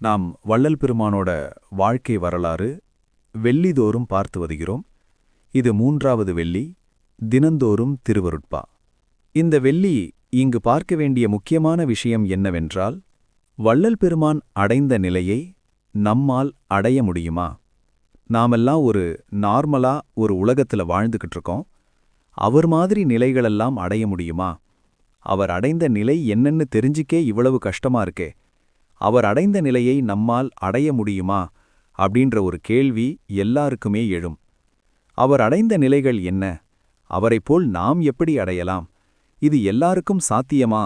நாம் வள்ளல் பெருமானோட வாழ்க்கை வரலாறு வெள்ளிதோறும் பார்த்து வருகிறோம். இது 3வது வெள்ளி, தினந்தோறும் திருவருட்பா. இந்த வெள்ளி இங்கு பார்க்க வேண்டிய முக்கியமான விஷயம் என்னவென்றால், வள்ளல் பெருமான் அடைந்த நிலையை நம்மால் அடைய முடியுமா? நாமெல்லாம் ஒரு நார்மலா ஒரு உலகத்துல வாழ்ந்துகிட்டு இருக்கோம். அவர் மாதிரி நிலைகளெல்லாம் அடைய முடியுமா? அவர் அடைந்த நிலை என்னன்னு தெரிஞ்சுக்கே இவ்வளவு கஷ்டமா இருக்கே. அவர் அடைந்த நிலையை நம்மால் அடைய முடியுமா அப்படின்ற ஒரு கேள்வி எல்லாருக்குமே எழும். அவர் அடைந்த நிலைகள் என்ன? அவரைப் போல் நாம் எப்படி அடையலாம்? இது எல்லாருக்கும் சாத்தியமா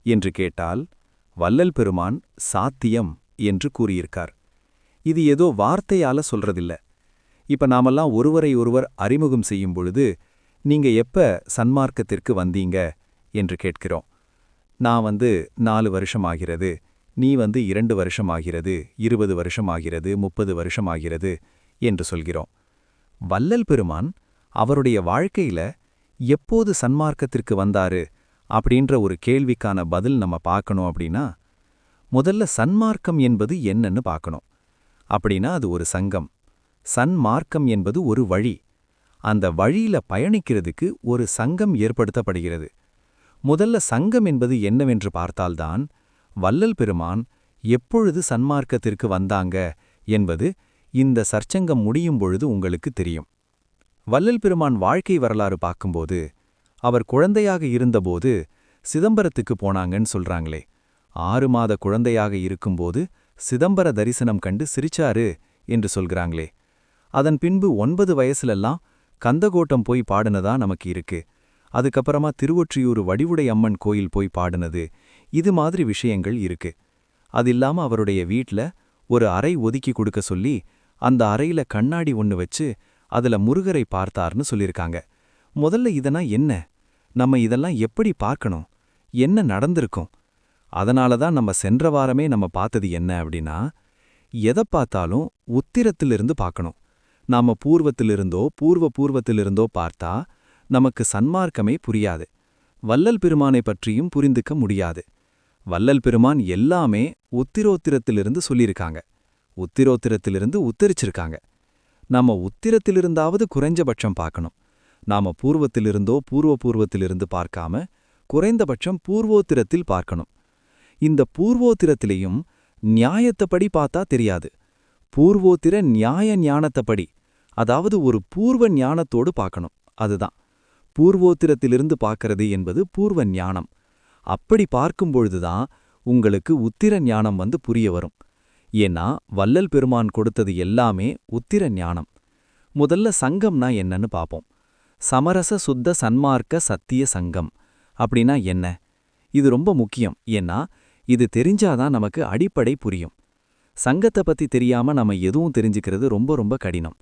என்று கேட்டால், வள்ளல் பெருமான் சாத்தியம் என்று கூறியிருக்கார். இது ஏதோ வார்த்தையால சொல்றதில்ல. இப்ப நாமெல்லாம் ஒருவரை ஒருவர் அறிமுகம் செய்யும் பொழுது, நீங்க எப்ப சன்மார்க்கத்திற்கு வந்தீங்க என்று கேட்கிறோம். நான் 4 வருஷம் ஆகிறது, நீ 2 வருஷம் ஆகிறது, 20 வருஷம் ஆகிறது, 30 வருஷம் ஆகிறது என்று சொல்கிறோம். வள்ளல் பெருமான் அவருடைய வாழ்க்கையில எப்போது சன்மார்க்கத்திற்கு வந்தாரு அப்படின்ற ஒரு கேள்விக்கான பதில் நம்ம பார்க்கணும் அப்படின்னா, முதல்ல சன்மார்க்கம் என்பது என்னன்னு பார்க்கணும். அப்படின்னா அது ஒரு சங்கம். சன்மார்க்கம் என்பது ஒரு வழி. அந்த வழியில பயணிக்கிறதுக்கு ஒரு சங்கம் ஏற்படுத்தப்படுகிறது. முதல்ல சங்கம் என்பது என்னவென்று பார்த்தால்தான் வள்ளல் பெருமான் எப்பொழுது சன்மார்க்கத்திற்கு வந்தாங்க என்பது இந்த சற்சங்கம் முடியும் பொழுது உங்களுக்கு தெரியும். வள்ளல் பெருமான் வாழ்க்கை வரலாறு பார்க்கும்போது, அவர் குழந்தையாக இருந்தபோது சிதம்பரத்துக்கு போனாங்கன்னு சொல்றாங்களே. 6 மாத குழந்தையாக இருக்கும்போது சிதம்பர தரிசனம் கண்டு சிரிச்சாரு என்று சொல்கிறாங்களே. அதன் பின்பு 9 வயசுலெல்லாம் கந்தகோட்டம் போய் பாடுனதா நமக்கு இருக்கு. அதுக்கப்புறமா திருவொற்றியூர் வடிவுடை அம்மன் கோயில் போய் பாடுனது, இது மாதிரி விஷயங்கள் இருக்கு. அதில்லாம அவருடைய வீட்ல ஒரு அறை ஒதுக்கி கொடுக்க சொல்லி, அந்த அறையில கண்ணாடி ஒன்னு வச்சு அதுல முருகரை பார்த்தார்னு சொல்லியிருக்காங்க. முதல்ல இதெல்லாம் என்ன? நம்ம இதெல்லாம் எப்படி பார்க்கணும்? என்ன நடந்திருக்கும்? அதனால தான் நம்ம சென்ற வாரமே நம்ம பார்த்தது என்ன அப்படின்னா, எதை பார்த்தாலும் உத்திரத்திலிருந்து பார்க்கணும். நாம பூர்வத்திலிருந்தோ பூர்வத்திலிருந்தோ பார்த்தா நமக்கு சன்மார்க்கமே புரியாது. வள்ளல் பெருமானை பற்றியும் புரிந்துக்க முடியாது. வள்ளல் பெருமான் எல்லாமே உத்திரோத்திரத்திலிருந்து சொல்லியிருக்காங்க. உத்திரோத்திரத்திலிருந்து உத்தரிச்சிருக்காங்க. நாம உத்திரத்திலிருந்தாவது குறைஞ்சபட்சம் பார்க்கணும். நாம பூர்வத்திலிருந்தோ பூர்வத்திலிருந்து பார்க்காம குறைந்தபட்சம் பூர்வோத்திரத்தில் பார்க்கணும். இந்த பூர்வோத்திரத்திலையும் நியாயத்தப்படி பார்த்தா தெரியாது. பூர்வோத்திர நியாய ஞானத்தப்படி, அதாவது ஒரு பூர்வ ஞானத்தோடு பார்க்கணும். அதுதான் பூர்வோத்திரத்திலிருந்து பார்க்கறது என்பது பூர்வ ஞானம். அப்படி பார்க்கும்பொழுதுதான் உங்களுக்கு உத்திர ஞானம் புரிய வரும். ஏன்னா வள்ளல் பெருமான் கொடுத்தது எல்லாமே உத்திர ஞானம். முதல்ல சங்கம்னா என்னன்னு பார்ப்போம். சமரச சுத்த சன்மார்க்க சத்திய சங்கம் அப்படின்னா என்ன? இது ரொம்ப முக்கியம். ஏன்னா இது தெரிஞ்சாதான் நமக்கு அடிப்படை புரியும். சங்கத்தை பத்தி தெரியாம நம்ம எதுவும் தெரிஞ்சுக்கிறது ரொம்ப ரொம்ப கடினம்.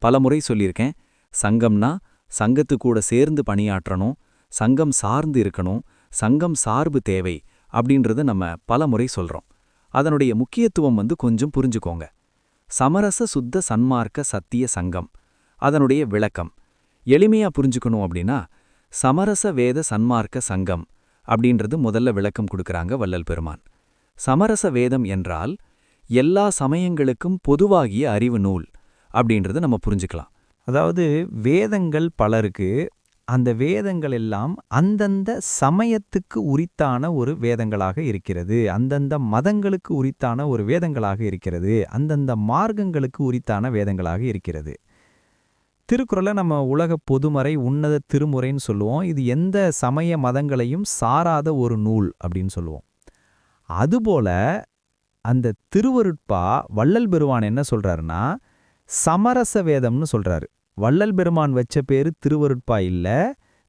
பலமுறை சொல்லியிருக்கேன், சங்கம்னா சங்கத்து கூட சேர்ந்து பணியாற்றணும், சங்கம் சார்ந்து இருக்கணும், சங்கம் சார்பு தேவை அப்படின்றத நம்ம பலமுறை சொல்றோம். அதனுடைய முக்கியத்துவம் கொஞ்சம் புரிஞ்சுக்கோங்க. சமரச சுத்த சன்மார்க்க சத்திய சங்கம், அதனுடைய விளக்கம் எளிமையா புரிஞ்சுக்கணும் அப்படின்னா, சமரச வேத சன்மார்க்க சங்கம் அப்படின்றது முதல்ல விளக்கம் கொடுக்கறாங்க வள்ளல் பெருமான். சமரச வேதம் என்றால் எல்லா சமயங்களுக்கும் பொதுவாகிய அறிவு நூல் அப்படின்றத நம்ம புரிஞ்சுக்கலாம். அதாவது வேதங்கள் பலருக்கு, அந்த வேதங்கள் எல்லாம் அந்தந்த சமயத்துக்கு உரித்தான ஒரு வேதங்களாக இருக்கிறது, அந்தந்த மதங்களுக்கு உரித்தான ஒரு வேதங்களாக இருக்கிறது, அந்தந்த மார்க்கங்களுக்கு உரித்தான வேதங்களாக இருக்கிறது. திருக்குறளை நம்ம உலக பொதுமறை உன்னத திருமுறைன்னு சொல்லுவோம். இது எந்த சமய மதங்களையும் சாராத ஒரு நூல் அப்படின்னு சொல்லுவோம். அதுபோல அந்த திருவருட்பா வள்ளல் பெருமான் என்ன சொல்றாருன்னா, சமரச வேதம்னு சொல்றாரு. வள்ளல் பெருமான் வச்ச பேரு திருவருட்பா இல்ல,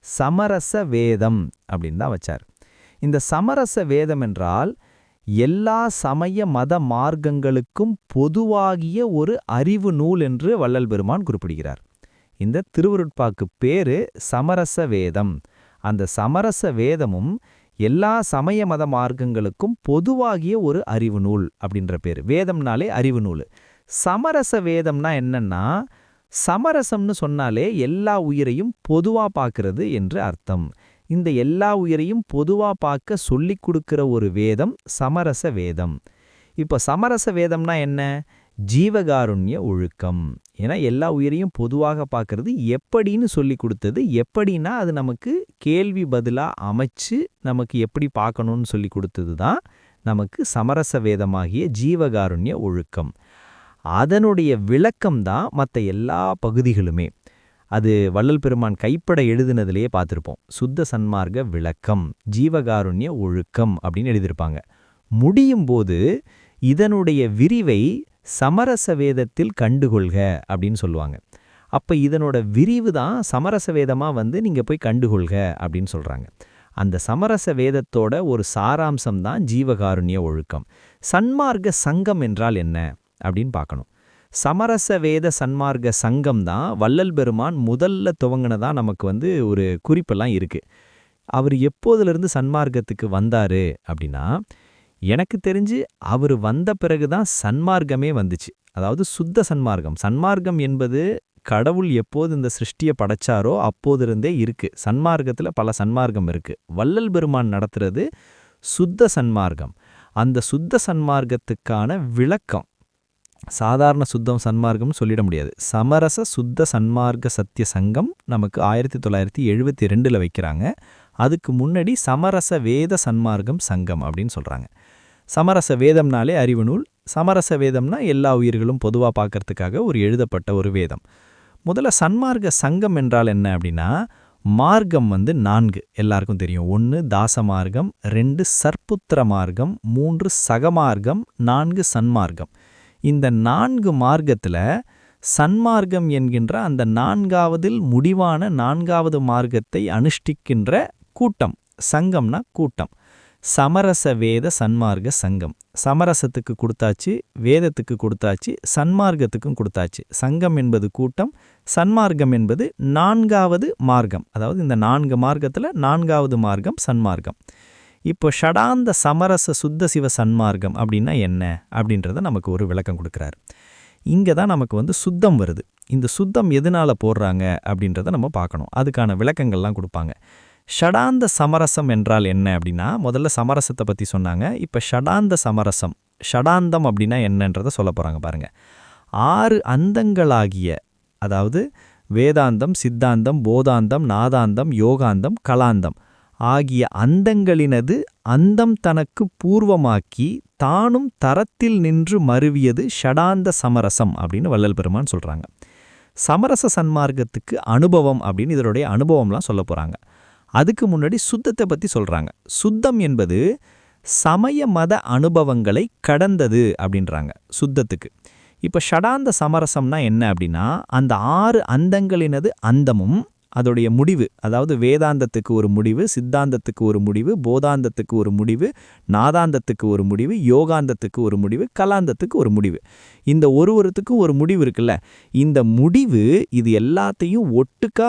சமரச வேதம் அப்படின்னு தான் வச்சார். இந்த சமரச வேதம் என்றால் எல்லா சமய மத மார்க்கங்களுக்கும் பொதுவாகிய ஒரு அறிவு நூல் என்று வள்ளல் பெருமான் குறிப்பிடுகிறார். இந்த திருவருட்பாக்கு பேரு சமரச வேதம். அந்த சமரச வேதமும் எல்லா சமய மத மார்க்கங்களுக்கும் பொதுவாகிய ஒரு அறிவு நூல் அப்படின்ற பேரு. வேதம்னாலே அறிவு நூல். சமரச வேதம்னா என்னன்னா, சமரசம்னு சொன்னாலே எல்லா உயிரையும் பொதுவா பார்க்கிறது என்று அர்த்தம். இந்த எல்லா உயிரையும் பொதுவா பார்க்க சொல்லிக் கொடுக்கிற ஒரு வேதம் சமரச வேதம். இப்போ சமரச வேதம்னா என்ன? ஜீவகாருண்ய ஒழுக்கம். ஏன்னா எல்லா உயிரையும் பொதுவாக பார்க்கறது எப்படின்னு சொல்லி கொடுத்தது. எப்படின்னா அது நமக்கு கேள்வி பதிலா அமைச்சு நமக்கு எப்படி பார்க்கணும்னு சொல்லி கொடுத்தது தான் நமக்கு சமரச வேதமாகிய ஜீவகாருண்ய ஒழுக்கம். அதனுடைய விளக்கம் தான் மற்ற எல்லா பகுதிகளுமே. அது வள்ளல் பெருமான் கைப்பட எழுதினதிலேயே பார்த்துருப்போம். சுத்த சன்மார்க்க விளக்கம், ஜீவகாருண்ய ஒழுக்கம் அப்படின்னு எழுதியிருப்பாங்க. முடியும் போது இதனுடைய விரிவை சமரச வேதத்தில் கண்டுகொள்க அப்படின்னு சொல்லுவாங்க. அப்ப இதனோட விரிவு தான் சமரச வேதமா நீங்க போய் கண்டுகொள்க அப்படின்னு சொல்றாங்க. அந்த சமரச வேதத்தோட ஒரு சாராம்சம் தான் ஜீவகாருண்ய ஒழுக்கம். சன்மார்க்க சங்கம் என்றால் என்ன அப்படின்னு பார்க்கணும். சமரச வேத சன்மார்க்க சங்கம் தான் வள்ளல் பெருமான் முதல்ல துவங்கினதா நமக்கு ஒரு குறிப்பெல்லாம் இருக்கு. அவர் எப்போதிலிருந்து சன்மார்க்கத்துக்கு வந்தாரு அப்படின்னா, எனக்கு தெரிஞ்சு அவர் வந்த பிறகுதான் சன்மார்க்கமே வந்துச்சு. அதாவது சுத்த சன்மார்க்கம். சன்மார்க்கம் என்பது கடவுள் எப்போது இந்த சிருஷ்டியை படைச்சாரோ அப்போதிருந்தே இருக்கு. சன்மார்க்கத்துல பல சன்மார்க்கம் இருக்கு. வள்ளல் பெருமான் நடத்துறது சுத்த சன்மார்க்கம். அந்த சுத்த சன்மார்க்கத்துக்கான விளக்கம் சாதாரண சுத்தம் சன்மார்க்கம்னு சொல்லிட முடியாது. சமரச சுத்த சன்மார்க்க சத்திய சங்கம் நமக்கு 1972 வைக்கிறாங்க. அதுக்கு முன்னாடி சமரச வேத சன்மார்க்கம் சங்கம் அப்படின்னு சொல்றாங்க. சமரச வேதம்னாலே அறிவு நூல். சமரச வேதம்னா எல்லா உயிர்களும் பொதுவாக பார்க்கறதுக்காக ஒரு எழுதப்பட்ட ஒரு வேதம். முதல்ல சன்மார்க்க சங்கம் என்றால் என்ன அப்படின்னா, மார்க்கம் 4 எல்லாருக்கும் தெரியும். 1 தாச மார்க்கம், 2 சர்ப்புத்திர மார்க்கம், 3 சகமார்க்கம், 4 சன்மார்க்கம். இந்த 4 மார்க்கத்துல சன்மார்க்கம் என்கின்ற அந்த 4வதில் முடிவான 4வது மார்க்கத்தை அனுஷ்டிக்கின்ற கூட்டம். சங்கம்னா கூட்டம். சமரச வேத சன்மார்க்க சங்கம். சமரசத்துக்கு கொடுத்தாச்சு, வேதத்துக்கு கொடுத்தாச்சு, சன்மார்க்கத்துக்கும் கொடுத்தாச்சு. சங்கம் என்பது கூட்டம், சன்மார்க்கம் என்பது 4வது மார்க்கம். அதாவது இந்த 4 மார்க்கத்துல 4வது மார்க்கம் சன்மார்க்கம். இப்போ ஷடாந்த சமரச சுத்த சிவ சன்மார்க்கம் அப்படின்னா என்ன அப்படின்றத நமக்கு ஒரு விளக்கம் கொடுக்குறாரு. இங்கே தான் நமக்கு சுத்தம் வருது. இந்த சுத்தம் எதனால போடுறாங்க அப்படின்றத நம்ம பார்க்கணும். அதுக்கான விளக்கங்கள்லாம் கொடுப்பாங்க. ஷடாந்த சமரசம் என்றால் என்ன அப்படின்னா, முதல்ல சமரசத்தை பற்றி சொன்னாங்க. இப்போ ஷடாந்த சமரசம், ஷடாந்தம் அப்படின்னா என்னன்றதை சொல்ல போகிறாங்க பாருங்க. 6 அந்தங்களாகிய, அதாவது வேதாந்தம், சித்தாந்தம், போதாந்தம், நாதாந்தம், யோகாந்தம், கலாந்தம் ஆகிய அந்தங்களினது அந்தம் தனக்கு பூர்வமாக்கி தானும் தரத்தில் நின்று மருவியது ஷடாந்த சமரசம் அப்படின்னு வள்ளல் பெருமான் சொல்றாங்க. சமரச சன்மார்க்கத்துக்கு அனுபவம் அப்படின்னு இதனுடைய அனுபவம்லாம் சொல்ல போறாங்க. அதுக்கு முன்னாடி சுத்தத்தை பத்தி சொல்றாங்க. சுத்தம் என்பது சமய மத அனுபவங்களை கடந்தது அப்படின்றாங்க சுத்தத்துக்கு. இப்ப ஷடாந்த சமரசம்னா என்ன அப்படின்னா, அந்த 6 அந்தங்களினது அந்தமும் அதோடைய முடிவு, அதாவது வேதாந்தத்துக்கு ஒரு முடிவு, சித்தாந்தத்துக்கு ஒரு முடிவு, போதாந்தத்துக்கு ஒரு முடிவு, நாதாந்தத்துக்கு ஒரு முடிவு, யோகாந்தத்துக்கு ஒரு முடிவு, கலாந்தத்துக்கு ஒரு முடிவு. இந்த ஒருவருத்துக்கும் ஒரு முடிவு இருக்குல்ல, இந்த முடிவு இது எல்லாத்தையும் ஒட்டுக்கா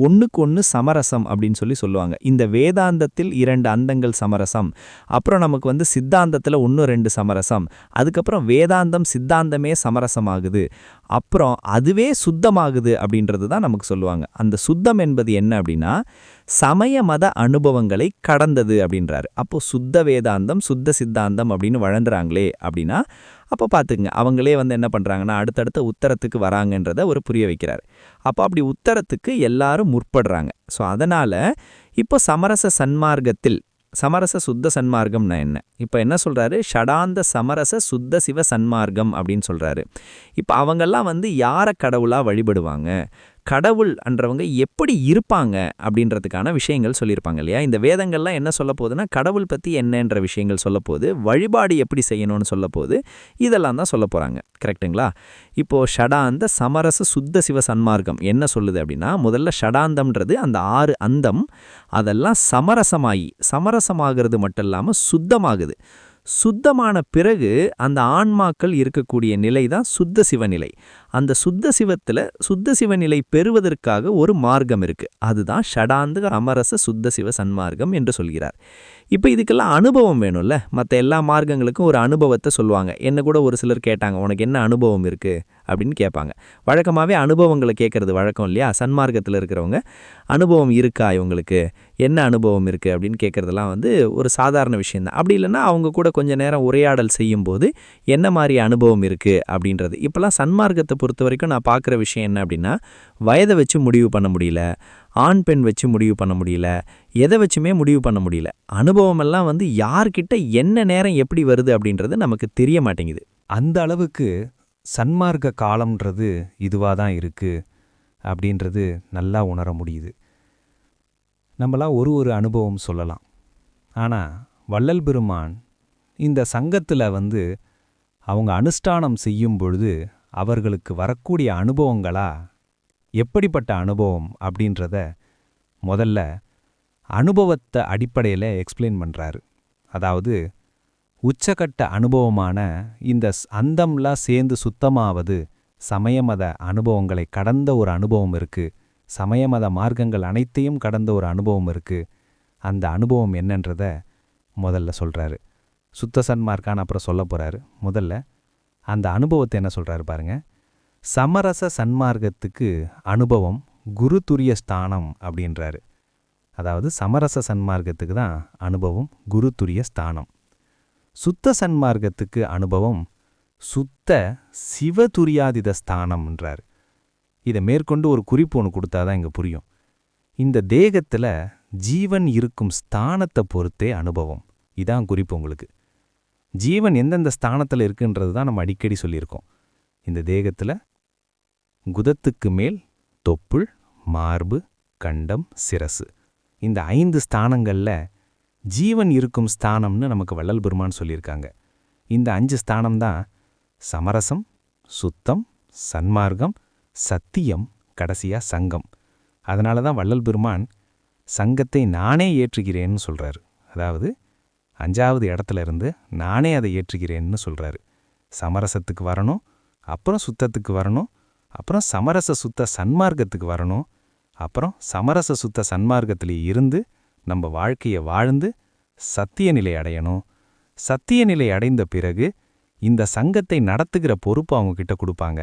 ஒன்றுக்கு ஒன்று சமரசம் அப்படின்னு சொல்லுவாங்க. இந்த வேதாந்தத்தில் 2 அந்தங்கள் சமரசம், அப்புறம் நமக்கு சித்தாந்தத்தில் 1-2 சமரசம், அதுக்கப்புறம் வேதாந்தம் சித்தாந்தமே சமரசமாகுது, அப்புறம் அதுவே சுத்தமாகுது அப்படின்றது தான் நமக்கு சொல்லுவாங்க. அந்த சுத்தம் என்பது என்ன அப்படின்னா, சமய மத அனுபவங்களை கடந்தது அப்படின்றாரு. அப்போ சுத்த வேதாந்தம் சுத்த சித்தாந்தம் அப்படின்னு வழங்குறாங்களே அப்படின்னா, அப்போ பார்த்துக்குங்க, அவங்களே என்ன பண்ணுறாங்கன்னா அடுத்தடுத்த உத்தரத்துக்கு வராங்கன்றத ஒரு புரிய வைக்கிறார். அப்போ அப்படி உத்தரத்துக்கு எல்லாரும் முற்படுறாங்க. ஸோ அதனால் இப்போ சமரச சன்மார்க்கத்தில் சமரச சுத்த சன்மார்க்கம்னா என்ன? இப்போ என்ன சொல்றாரு? ஷடாந்த சமரச சுத்த சிவ சன்மார்க்கம் அப்படின்னு சொல்றாரு. இப்போ அவங்கெல்லாம் யாரை கடவுளா வழிபடுவாங்க, கடவுள் என்றவங்க எப்படி இருப்பாங்க அப்படின்றதுக்கான விஷயங்கள் சொல்லியிருப்பாங்க இல்லையா? இந்த வேதங்கள்லாம் என்ன சொல்ல போகுதுன்னா, கடவுள் பற்றி என்னன்ற விஷயங்கள் சொல்ல போகுது, வழிபாடு எப்படி செய்யணும்னு சொல்ல போகுது, இதெல்லாம் தான் சொல்ல போகிறாங்க. கரெக்டுங்களா? இப்போது ஷடாந்த சமரச சுத்த சிவ சன்மார்க்கம் என்ன சொல்லுது அப்படின்னா, முதல்ல ஷடாந்தம்ன்றது அந்த 6 அந்தம் அதெல்லாம் சமரசமாகிறது மட்டும் இல்லாமல் சுத்தமாகுது. சுத்தமான பிறகு அந்த ஆன்மாக்கள் இருக்கக்கூடிய நிலை தான் சுத்த சிவநிலை. அந்த சுத்த சிவநிலை பெறுவதற்காக ஒரு மார்க்கம் இருக்கு. அதுதான் ஷடாந்த அமரச சுத்த சிவ சன்மார்க்கம் என்று சொல்கிறார். இப்போ இதுக்கெல்லாம் அனுபவம் வேணும்ல. மற்ற எல்லா மார்க்கங்களுக்கும் ஒரு அனுபவத்தை சொல்லுவாங்க. என்ன கூட ஒரு சிலர் கேட்டாங்க, உனக்கு என்ன அனுபவம் இருக்கு அப்படின்னு கேட்பாங்க. வழக்கமாகவே அனுபவங்களை கேட்குறது வழக்கம் இல்லையா? சன்மார்க்கத்தில் இருக்கிறவங்க அனுபவம் இருக்கா இவங்களுக்கு, என்ன அனுபவம் இருக்குது அப்படின்னு கேட்குறதெல்லாம் வந்து ஒரு சாதாரண விஷயந்தான். அப்படி இல்லைன்னா அவங்க கூட கொஞ்சம் நேரம் உரையாடல் செய்யும்போது என்ன மாதிரி அனுபவம் இருக்குது அப்படின்றது. இப்போலாம் சன்மார்க்கத்தை பொறுத்த வரைக்கும் நான் பார்க்குற விஷயம் என்ன அப்படின்னா, வயதை வச்சு முடிவு பண்ண முடியல, ஆண் பெண் வச்சு முடிவு பண்ண முடியல, எதை வச்சுமே முடிவு பண்ண முடியல. அனுபவமெல்லாம் வந்து யார்கிட்ட என்ன நேரம் எப்படி வருது அப்படின்றது நமக்கு தெரிய மாட்டேங்குது. அந்த அளவுக்கு சன்மார்க்க காலம்ன்றது இதுவாக தான் இருக்கு அப்படின்றது நல்லா உணர முடியுது. நம்மளாம் ஒரு அனுபவம் சொல்லலாம். ஆனால் வள்ளல் பெருமான் இந்த சங்கத்தில் வந்து அவங்க அனுஷ்டானம் செய்யும் பொழுது அவர்களுக்கு வரக்கூடிய அனுபவங்களா எப்படிப்பட்ட அனுபவம் அப்படின்றத முதல்ல அனுபவத்தை அடிப்படையில் எக்ஸ்பிளைன் பண்ணுறாரு. அதாவது உச்சகட்ட அனுபவமான இந்த அந்தம்லாம் சேர்ந்து சுத்தமாவது சமயமத அனுபவங்களை கடந்த ஒரு அனுபவம் இருக்குது. சமயமத மார்க்கங்கள் அனைத்தையும் கடந்த ஒரு அனுபவம் இருக்குது. அந்த அனுபவம் என்னன்றத முதல்ல சொல்கிறாரு. சுத்த சன்மார்க்கான்னு அப்புறம் சொல்ல போகிறாரு. முதல்ல அந்த அனுபவத்தை என்ன சொல்கிறாரு பாருங்க. சமரச சன்மார்க்கத்துக்கு அனுபவம் குரு துரிய ஸ்தானம் அப்படின்றாரு. அதாவது சமரச சன்மார்க்கத்துக்கு தான் அனுபவம் குரு துரிய ஸ்தானம். சுத்த சன்மார்க்கத்துக்கு அனுபவம் சுத்த சிவதுரியாதித ஸ்தானம்ன்றார். இதை மேற்கொண்டு ஒரு குறிப்பு ஒன்று கொடுத்தாதான் இங்கே புரியும். இந்த தேகத்தில் ஜீவன் இருக்கும் ஸ்தானத்தை பொறுத்தே அனுபவம். இதான் குறிப்பு உங்களுக்கு. ஜீவன் எந்தெந்த ஸ்தானத்தில் இருக்குன்றது தான் நம்ம அடிக்கடி சொல்லியிருக்கோம். இந்த தேகத்தில் குதத்துக்கு மேல் தொப்புள், மார்பு, கண்டம், சிரசு, இந்த 5 ஸ்தானங்களில் ஜீவன் இருக்கும் ஸ்தானம்னு நமக்கு வள்ளல் பெருமான் சொல்லியிருக்காங்க. இந்த 5 ஸ்தானம் தான் சமரசம், சுத்தம், சன்மார்க்கம், சத்தியம், கடைசியா சங்கம். அதனால தான் வள்ளல் பெருமான் சங்கத்தை நானே ஏற்றுகிறேன்னு சொல்கிறாரு. அதாவது 5வது இடத்துல இருந்து நானே அதை ஏற்றுகிறேன்னு சொல்கிறாரு. சமரசத்துக்கு வரணும், அப்புறம் சுத்தத்துக்கு வரணும், அப்புறம் சமரச சுத்த சன்மார்க்கத்துக்கு வரணும், அப்புறம் சமரச சுத்த சன்மார்க்கத்திலே இருந்து நம்ம வாழ்க்கையை வாழ்ந்து சத்திய நிலை அடையணும். சத்திய நிலை அடைந்த பிறகு இந்த சங்கத்தை நடத்துகிற பொறுப்பு அவங்கக்கிட்ட கொடுப்பாங்க.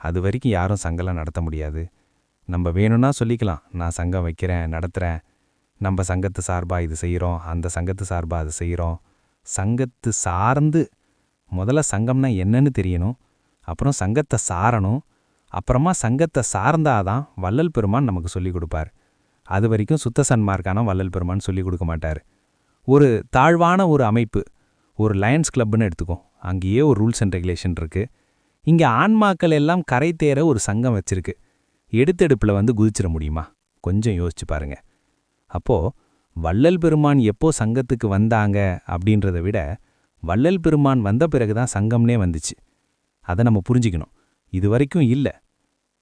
அது வரைக்கும் யாரும் சங்கம்லாம் நடத்த முடியாது. நம்ம வேணும்னா சொல்லிக்கலாம், நான் சங்கம் வைக்கிறேன், நடத்துகிறேன், நம்ம சங்கத்து சார்பாக இது செய்கிறோம், அந்த சங்கத்து சார்பாக அது செய்கிறோம். சங்கத்து சார்ந்து முதல்ல சங்கம்னா என்னன்னு தெரியணும், அப்புறம் சங்கத்தை சாரணும், அப்புறமா சங்கத்தை சார்ந்தாதான் வள்ளல் பெருமான் நமக்கு சொல்லிக் கொடுப்பார். அது வரைக்கும் சுத்த சன்மார்க்கான வள்ளல் பெருமான் சொல்லிக் கொடுக்க மாட்டார். ஒரு தாழ்வான ஒரு அமைப்பு, ஒரு லயன்ஸ் கிளப்னு எடுத்துக்கோ, அங்கேயே ஒரு ரூல்ஸ் அண்ட் ரெகுலேஷன் இருக்குது. இங்கே ஆன்மாக்கள் எல்லாம் கரை தேர ஒரு சங்கம் வச்சிருக்கு. எடுத்தெடுப்பில் வந்து குதிச்சிட முடியுமா? கொஞ்சம் யோசிச்சு பாருங்க. அப்போது வள்ளல் பெருமான் எப்போ சங்கத்துக்கு வந்தாங்க அப்படின்றத விட வள்ளல் பெருமான் வந்த பிறகு தான் சங்கம்னே வந்துச்சு. அதை நம்ம புரிஞ்சிக்கணும். இது வரைக்கும் இல்லை.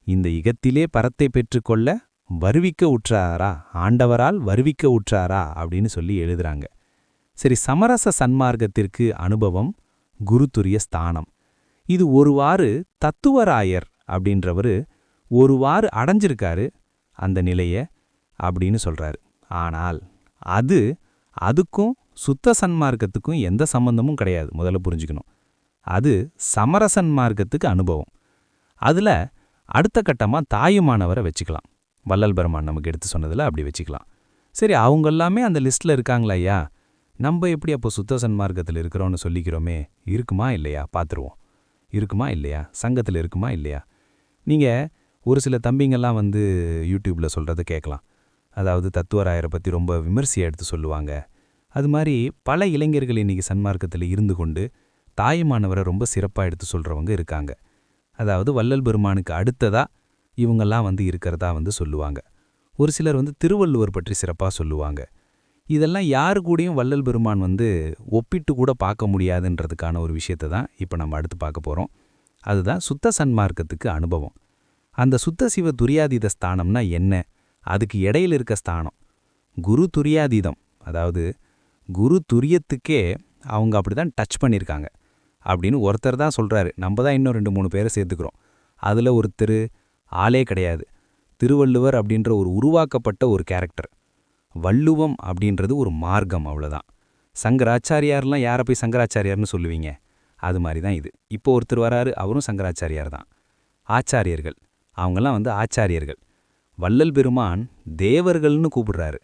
இந்த இகத்திலே பரத்தை பெற்றுக்கொள்ள வருவிக்க உற்றாரா, ஆண்டவரால் வருவிக்க உற்றாரா அப்படின்னு சொல்லி எழுதுறாங்க. சரி, சமரச சன்மார்க்கத்திற்கு அனுபவம் குருத்துரிய ஸ்தானம். இது ஒருவாறு தத்துவராயர் அப்படின்றவர் ஒருவாறு அடைஞ்சிருக்காரு அந்த நிலையை அப்படின்னு சொல்றாரு. ஆனால் அதுக்கும் சுத்த சன்மார்க்கத்துக்கும் எந்த சம்பந்தமும் கிடையாது. முதல்ல புரிஞ்சுக்கணும். அது சமரசன்மார்க்கத்துக்கு அனுபவம். அதில் அடுத்த கட்டமாக தாயுமானவரை வச்சுக்கலாம். வள்ளல் பெருமான் நமக்கு எடுத்து சொன்னதில் அப்படி வச்சுக்கலாம். சரி, அவங்க எல்லாமே அந்த லிஸ்ட்டில் இருக்காங்களா ஐயா? நம்ம எப்படி அப்போ சுத்த சன்மார்க்கத்தில் இருக்கிறோன்னு சொல்லிக்கிறோமே, இருக்குமா இல்லையா பார்த்துருவோம். இருக்குமா இல்லையா, சங்கத்தில் இருக்குமா இல்லையா? நீங்கள் ஒரு சில தம்பிங்கெல்லாம் வந்து யூடியூப்பில் சொல்கிறத கேட்கலாம். அதாவது தத்துவராயரை பற்றி ரொம்ப விமர்சையாக எடுத்து சொல்லுவாங்க. அது மாதிரி பல இளைஞர்கள் இன்றைக்கி சன்மார்க்கத்தில் இருந்து கொண்டு தாயுமானவரை ரொம்ப சிறப்பாக எடுத்து சொல்கிறவங்க இருக்காங்க. அதாவது வள்ளல் பெருமானுக்கு அடுத்ததாக இவங்கெல்லாம் வந்து இருக்கிறதா வந்து சொல்லுவாங்க. ஒரு சிலர் வந்து திருவள்ளுவர் பற்றி சிறப்பாக சொல்லுவாங்க. இதெல்லாம் யாரு கூடயும் வள்ளல் பெருமான் வந்து ஒப்பிட்டு கூட பார்க்க முடியாதுன்றதுக்கான ஒரு விஷயத்தை தான் இப்போ நம்ம அடுத்து பார்க்க போகிறோம். அதுதான் சுத்த சன்மார்க்கத்துக்கு அனுபவம். அந்த சுத்த சிவ துரியாதீத ஸ்தானம்னா என்ன? அதுக்கு இடையில் இருக்க ஸ்தானம் குரு துரியாதீதம். அதாவது குரு துரியத்துக்கே அவங்க அப்படி தான் டச் பண்ணியிருக்காங்க அப்படின்னு ஒருத்தர் தான் சொல்கிறாரு. நம்ம தான் இன்னும் 2-3 பேரை சேர்த்துக்கிறோம். அதில் ஒருத்தர் ஆளே கிடையாது. திருவள்ளுவர் அப்படின்ற ஒரு உருவாக்கப்பட்ட ஒரு கேரக்டர். வள்ளுவம் அப்படின்றது ஒரு மார்க்கம், அவ்வளோதான். சங்கராச்சாரியார்லாம் யாரை போய் சங்கராச்சாரியார்னு சொல்லுவீங்க? அது மாதிரி தான் இது. இப்போ ஒருத்தர் வராரு, அவரும் சங்கராச்சாரியார் தான். ஆச்சாரியர்கள். அவங்கெல்லாம் ஆச்சாரியர்கள். வள்ளல் பெருமான் தேவர்கள்னு கூப்பிடுறாரு.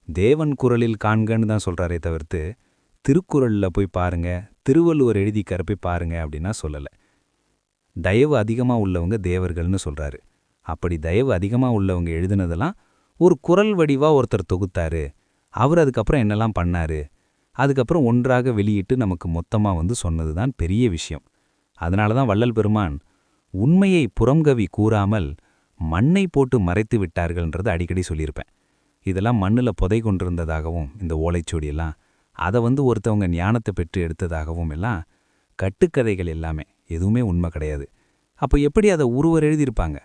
தேவன் குரலில் காண்கன்னு தான் சொல்றாரே தவிர்த்து திருக்குறள்ல போய் பாருங்க, திருவள்ளுவர் எழுதிக்கார போய் பாருங்க அப்படின்னா சொல்லல. தயவு அதிகமா உள்ளவங்க தேவர்கள்னு சொல்றாரு. அப்படி தயவு அதிகமா உள்ளவங்க எழுதுனதெல்லாம் ஒரு குரல் வடிவா ஒருத்தர் தொகுத்தாரு. அவர் அதுக்கப்புறம் என்னெல்லாம் பண்ணாரு, அதுக்கப்புறம் ஒன்றாக வெளியிட்டு நமக்கு மொத்தமா சொன்னதுதான் பெரிய விஷயம். அதனால தான் வள்ளல் பெருமான் உண்மையை புறம்கவி கூறாமல் மண்ணை போட்டு மறைத்து விட்டார்கள்ன்றது அடிக்கடி சொல்லியிருப்பேன். இதெல்லாம் மண்ணில் புதை கொண்டிருந்ததாகவும் இந்த ஓலைச்சுவடியெல்லாம் அதை ஒருத்தவங்க ஞானத்தை பெற்று எடுத்ததாகவும் எல்லாம் கட்டுக்கதைகள் எல்லாமே, எதுவுமே உண்மை கிடையாது. அப்போ எப்படி அதை ஒருவர் எழுதியிருப்பாங்க?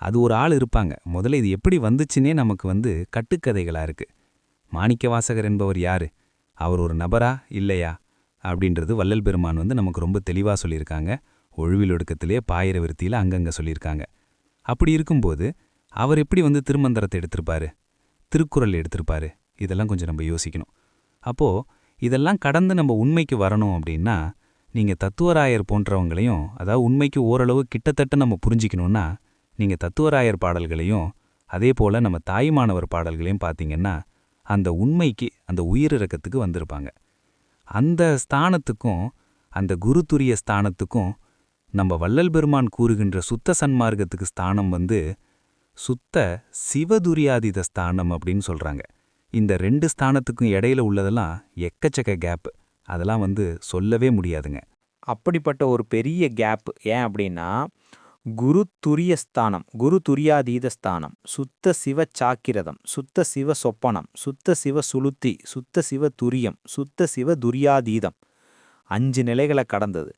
அது ஒரு ஆள் இருப்பாங்க. முதல்ல இது எப்படி வந்துச்சுன்னே நமக்கு கட்டுக்கதைகளாக இருக்கு. மாணிக்கவாசகர் என்பவர் யாரு? அவர் ஒரு நபரா இல்லையா அப்படின்றது வள்ளல் பெருமான் நமக்கு ரொம்ப தெளிவாக சொல்லியிருக்காங்க. ஒழுவிலொடுக்கத்திலே பாயிர விருத்தியில் அங்கங்கே சொல்லியிருக்காங்க. அப்படி இருக்கும்போது அவர் எப்படி திருமந்திரத்தை எடுத்திருப்பாரு, திருக்குறள் எடுத்திருப்பாரு? இதெல்லாம் கொஞ்சம் நம்ம யோசிக்கணும். அப்போது இதெல்லாம் கடந்து நம்ம உண்மைக்கு வரணும் அப்படின்னா நீங்கள் தத்துவராயர் போன்றவங்களையும், அதாவது உண்மைக்கு ஓரளவு கிட்டத்தட்ட நம்ம புரிஞ்சிக்கணும்னா நீங்கள் தத்துவராயர் பாடல்களையும் அதே போல் நம்ம தாய்மானவர் பாடல்களையும் பார்த்தீங்கன்னா அந்த உண்மைக்கு, அந்த உயிரிறக்கத்துக்கு வந்திருப்பாங்க. அந்த ஸ்தானத்துக்கும் அந்த குருதுரிய ஸ்தானத்துக்கும் நம்ம வள்ளல் பெருமான் கூறுகின்ற சுத்த சன்மார்க்கத்துக்கு ஸ்தானம் சுத்த சிவதுரியாதீத ஸ்தானம் அப்படின்னு சொல்கிறாங்க. இந்த 2 ஸ்தானத்துக்கும் இடையில உள்ளதெல்லாம் எக்கச்சக்க கேப்பு. அதெல்லாம் சொல்லவே முடியாதுங்க. அப்படிப்பட்ட ஒரு பெரிய கேப் ஏன் அப்படின்னா, குரு துரிய ஸ்தானம், குரு துரியாதீத ஸ்தானம், சுத்த சிவ சாக்கிரதம், சுத்த சிவ சொப்பனம், சுத்த சிவ சுளுத்தி, சுத்த சிவ துரியம், சுத்த சிவ துரியாதீதம் 5 நிலைகளை கடந்தது.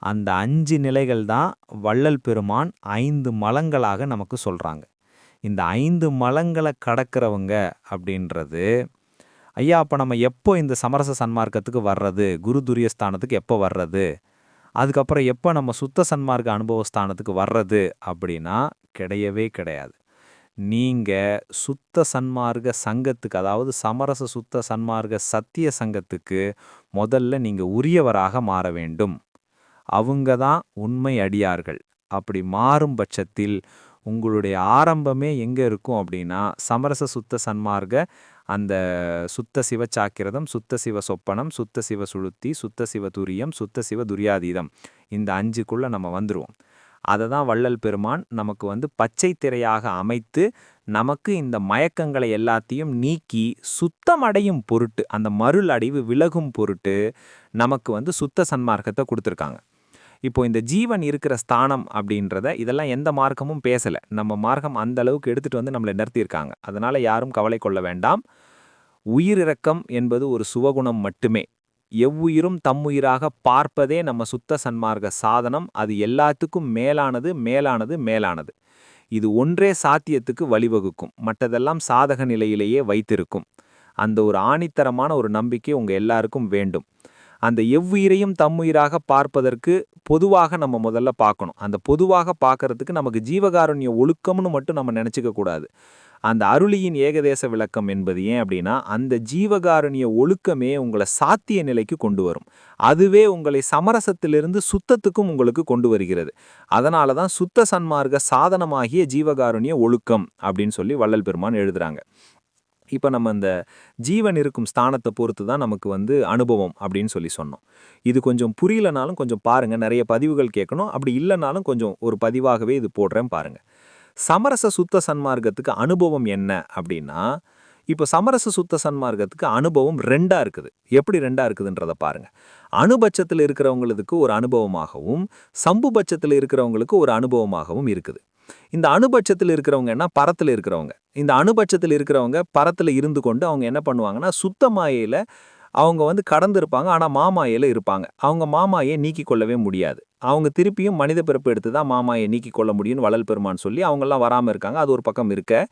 அந்த 5 நிலைகள் தான் வள்ளல் பெருமான் 5 மலங்களாக நமக்கு சொல்கிறாங்க. இந்த 5 மலங்களை கடக்கிறவங்க அப்படின்றது, ஐயா அப்போ நம்ம எப்போ இந்த சமரச சன்மார்க்கத்துக்கு வர்றது, குரு துரிய ஸ்தானத்துக்கு எப்போ வர்றது, அதுக்கப்புறம் எப்போ நம்ம சுத்த சன்மார்க்க அனுபவஸ்தானத்துக்கு வர்றது அப்படின்னா கிடையவே கிடையாது. நீங்கள் சுத்த சன்மார்க்க சங்கத்துக்கு, அதாவது சமரச சுத்த சன்மார்க்க சத்திய சங்கத்துக்கு முதல்ல நீங்கள் உரியவராக மாற வேண்டும். அவங்க தான் உண்மை அடியார்கள். அப்படி மாறும் பட்சத்தில் உங்களுடைய ஆரம்பமே எங்கே இருக்கும் அப்படின்னா, சமரச சுத்த சன்மார்க்க அந்த சுத்த சிவ சாக்கிரதம், சுத்த சிவ சொப்பனம், சுத்த சிவ சுளுத்தி, சுத்த சிவ துரியம், சுத்த சிவ துரியாதீதம், இந்த 5க்குள்ளே நம்ம வந்துடுவோம். அதை தான் வள்ளல் பெருமான் நமக்கு பச்சை திரையாக அமைத்து நமக்கு இந்த மயக்கங்களை எல்லாத்தையும் நீக்கி சுத்தமடையும் பொருட்டு, அந்த மருள் அடைவு விலகும் பொருட்டு நமக்கு சுத்த சன்மார்க்கத்தை கொடுத்துருக்காங்க. இப்போ இந்த ஜீவன் இருக்கிற ஸ்தானம் அப்படின்றத இதெல்லாம் எந்த மார்க்கமும் பேசலை. நம்ம மார்க்கம் அந்த அளவுக்கு எடுத்துகிட்டு நம்மளை நிறுத்தியிருக்காங்க. அதனால் யாரும் கவலை கொள்ள வேண்டாம். உயிரிறக்கம் என்பது ஒரு சுவகுணம் மட்டுமே. எவ்வுயிரும் தம்முயிராக பார்ப்பதே நம்ம சுத்த சன்மார்க்க சாதனம். அது எல்லாத்துக்கும் மேலானது, மேலானது, மேலானது. இது ஒன்றே சாத்தியத்துக்கு வழிவகுக்கும். மற்றதெல்லாம் சாதக நிலையிலேயே வைத்திருக்கும். அந்த ஒரு ஆணித்தரமான ஒரு நம்பிக்கை உங்கள் எல்லாருக்கும் வேண்டும். அந்த எவ்வுயிரையும் தம்முயிராக பார்ப்பதற்கு பொதுவாக நம்ம முதல்ல பார்க்கணும். அந்த பொதுவாக பார்க்கறதுக்கு நமக்கு ஜீவகாருண்ய ஒழுக்கம்னு மட்டும் நம்ம நினச்சிக்க கூடாது. அந்த அருளியின் ஏகதேச விளக்கம் என்பது ஏன் அப்படின்னா, அந்த ஜீவகாருண்ய ஒழுக்கமே உங்களை சாத்திய நிலைக்கு கொண்டு வரும். அதுவே உங்களை சமரசத்திலிருந்து சுத்தத்துக்கும் உங்களுக்கு கொண்டு வருகிறது. அதனால தான் சுத்த சன்மார்க்க சாதனமாகிய ஜீவகாருண்ய ஒழுக்கம் அப்படின்னு சொல்லி வள்ளல் பெருமான் எழுதுறாங்க. இப்போ நம்ம இந்த ஜீவன் இருக்கும் ஸ்தானத்தை பொறுத்து தான் நமக்கு அனுபவம் அப்படின்னு சொல்லி சொன்னோம். இது கொஞ்சம் புரியலனாலும் கொஞ்சம் பாருங்கள், நிறைய பதிவுகள் கேட்கணும். அப்படி இல்லைனாலும் கொஞ்சம் ஒரு பதிவாகவே இது போடுறேன் பாருங்கள். சமரச சுத்த சன்மார்க்கத்துக்கு அனுபவம் என்ன அப்படின்னா, இப்போ சமரச சுத்த சன்மார்க்கத்துக்கு அனுபவம் 2ஆ இருக்குது. எப்படி 2ஆ இருக்குதுன்றதை பாருங்கள். அணுபட்சத்தில் இருக்கிறவங்களுக்கு ஒரு அனுபவமாகவும், சம்புபட்சத்தில் இருக்கிறவங்களுக்கு ஒரு அனுபவமாகவும் இருக்குது. இந்த அணுபட்சத்தில் இருக்கிறவங்க என்ன, பரத்தில் இருக்கிறவங்க. இந்த அணுபட்சத்தில் இருக்கிறவங்க பரத்தில் இருந்து கொண்டு அவங்க என்ன பண்ணுவாங்கன்னா, சுத்த மாயையில் அவங்க கடந்திருப்பாங்க. ஆனால் மாமாயையில் இருப்பாங்க. அவங்க மாமாயை நீக்கி கொள்ளவே முடியாது. அவங்க திருப்பியும் மனித பிறப்பு எடுத்து தான் மாமாயை நீக்கி கொள்ள முடியும்னு வள்ளல் பெருமான் சொல்லி அவங்கெல்லாம் வராமல் இருக்காங்க. அது ஒரு பக்கம் இருக்க,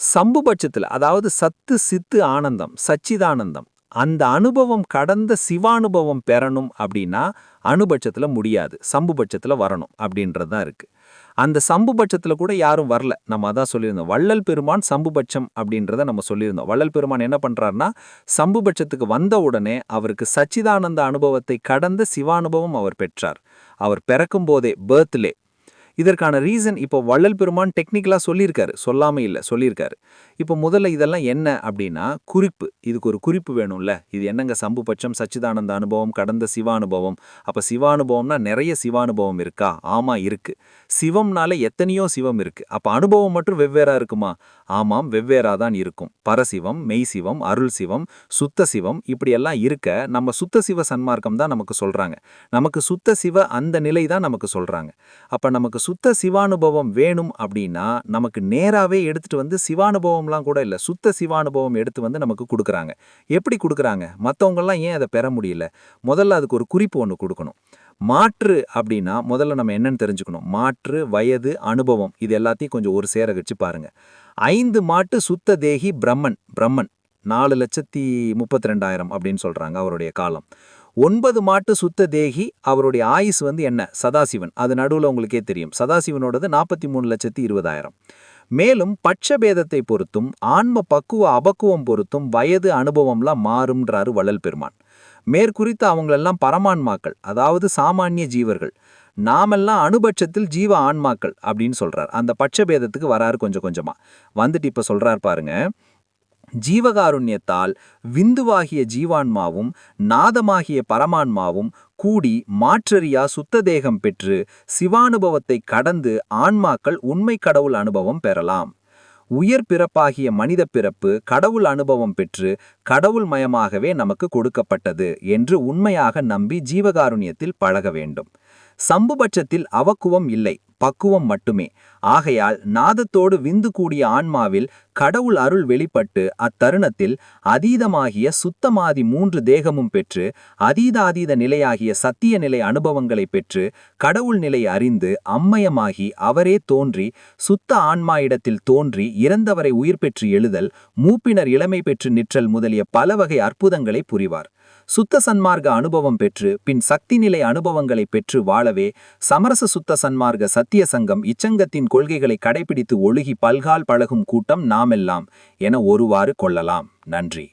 சம்புபட்சத்தில், அதாவது சத்து சித்து ஆனந்தம், சச்சிதானந்தம், அந்த அனுபவம் கடந்த சிவானுபவம் பெறணும் அப்படின்னா அணுபட்சத்தில் முடியாது, சம்புபட்சத்தில் வரணும் அப்படின்றது தான் இருக்குது. அந்த சம்புபட்சத்தில் கூட யாரும் வரல. நம்ம அதான் சொல்லியிருந்தோம். வள்ளல் பெருமான் சம்புபட்சம் அப்படின்றத நம்ம சொல்லியிருந்தோம். வள்ளல் பெருமான் என்ன பண்ணுறாருன்னா, சம்புபட்சத்துக்கு வந்த உடனே அவருக்கு சச்சிதானந்த அனுபவத்தை கடந்த சிவானுபவம் அவர் பெற்றார். அவர் பிறக்கும் போதே, பேர்த்லே. இதற்கான ரீசன் இப்போ வள்ளல் பெருமான் டெக்னிக்கலா சொல்லியிருக்காரு, சொல்லாம இல்ல, சொல்லியிருக்காரு. இப்போ முதல்ல இதெல்லாம் என்ன அப்படின்னா குறிப்பு. இதுக்கு ஒரு குறிப்பு வேணும்ல. இது என்னங்க சம்புபட்சம், சச்சிதானந்த அனுபவம், கடந்த சிவானுபவம். அப்ப சிவானுபவம்னா நிறைய சிவானுபவம் இருக்கா? ஆமா இருக்கு. சிவம்னால எத்தனையோ சிவம் இருக்கு. அப்ப அனுபவம் மட்டும் வெவ்வேறா இருக்குமா? ஆமாம், வெவ்வேறா தான் இருக்கும். பரசிவம், மெய் சிவம், அருள் சிவம், சுத்த சிவம் இப்படியெல்லாம் இருக்க நம்ம சுத்த சிவ சன்மார்க்கம் தான் நமக்கு சொல்றாங்க. நமக்கு சுத்த சிவ அந்த நிலை தான் நமக்கு சொல்றாங்க. அப்ப நமக்கு சுத்த சிவானுபவம் வேணும் அப்படின்னா நமக்கு நேராவே எடுத்துட்டு வந்து சிவானுபவம்லாம் கூட இல்ல, சுத்த சிவானுபவம் எடுத்து வந்து நமக்கு கொடுக்குறாங்க. எப்படி கொடுக்குறாங்க? மற்றவங்கெல்லாம் ஏன் அதை பெற முடியல? முதல்ல அதுக்கு ஒரு குறிப்பு ஒன்று கொடுக்கணும். மாற்று அப்படின்னா முதல்ல நம்ம என்னன்னு தெரிஞ்சுக்கணும். மாற்று, வயது, அனுபவம் இது எல்லாத்தையும் கொஞ்சம் ஒரு சேர வச்சு பாருங்க. 5 மாட்டு சுத்த தேகி பிரம்மன். 4,32,000 அப்படின்னு சொல்றாங்க அவருடைய காலம். 9 மாட்டு சுத்த தேகி அவருடைய ஆயுஸ் வந்து என்ன? சதாசிவன். அது நடுவில் உங்களுக்கே தெரியும். சதாசிவனோடது 43,20,000. மேலும் பட்சபேதத்தை பொறுத்தும் ஆன்ம பக்குவ அபக்குவம் பொறுத்தும் வயது அனுபவம்லாம் மாறும்ன்றாரு வள்ளல் பெருமான். மேற்குறித்த அவங்களெல்லாம் பரமான்மாக்கள், அதாவது சாமானிய ஜீவர்கள். நாமெல்லாம் அனுபட்சத்தில் ஜீவ ஆன்மாக்கள் அப்படின்னு சொல்றார். அந்த பட்சபேதத்துக்கு வராரு கொஞ்சம் கொஞ்சமா. வந்துட்டு இப்ப சொல்றார் பாருங்க. ஜீவகாருண்யத்தால் விந்துவாகிய ஜீவான்மாவும் நாதமாகிய பரமான்மாவும் கூடி மாற்றறியா சுத்த தேகம் பெற்று சிவானுபவத்தை கடந்து ஆன்மாக்கள் உண்மை கடவுள் அனுபவம் பெறலாம். உயர் பிறப்பாகிய மனித பிறப்பு கடவுள் அனுபவம் பெற்று கடவுள் மயமாகவே நமக்கு கொடுக்கப்பட்டது என்று உண்மையாக நம்பி ஜீவகாருண்யத்தில் பழக வேண்டும். சம்புபட்சத்தில் அவக்குவம் இல்லை, பக்குவம் மட்டுமே. ஆகையால் நாதத்தோடு விந்து கூடிய ஆன்மாவில் கடவுள் அருள் வெளிப்பட்டு அத்தருணத்தில் அதீதமாகிய சுத்தமாதி 3 தேகமும் பெற்று அதீத நிலையாகிய சத்திய நிலை அனுபவங்களை பெற்று கடவுள் நிலை அறிந்து அம்மயமாகி அவரே தோன்றி சுத்த ஆன்மா இடத்தில் தோன்றி இறந்தவரை உயிர் பெற்று எழுதல், மூப்பினர் இளமை பெற்று நிற்றல் முதலிய பல வகை அற்புதங்களை புரிவார். சுத்த சன்மார்க்க அனுபவம் பெற்று பின் சக்தி நிலை அனுபவங்களை பெற்று வாழவே சமரச சுத்த சன்மார்க்க சத்திய சங்கம் இச்சங்கத்தின் கொள்கைகளை கடைபிடித்து ஒழுகி பல்கால் பழகும் கூட்டம் நாமெல்லாம் என ஒருவாறு கொள்ளலாம். நன்றி.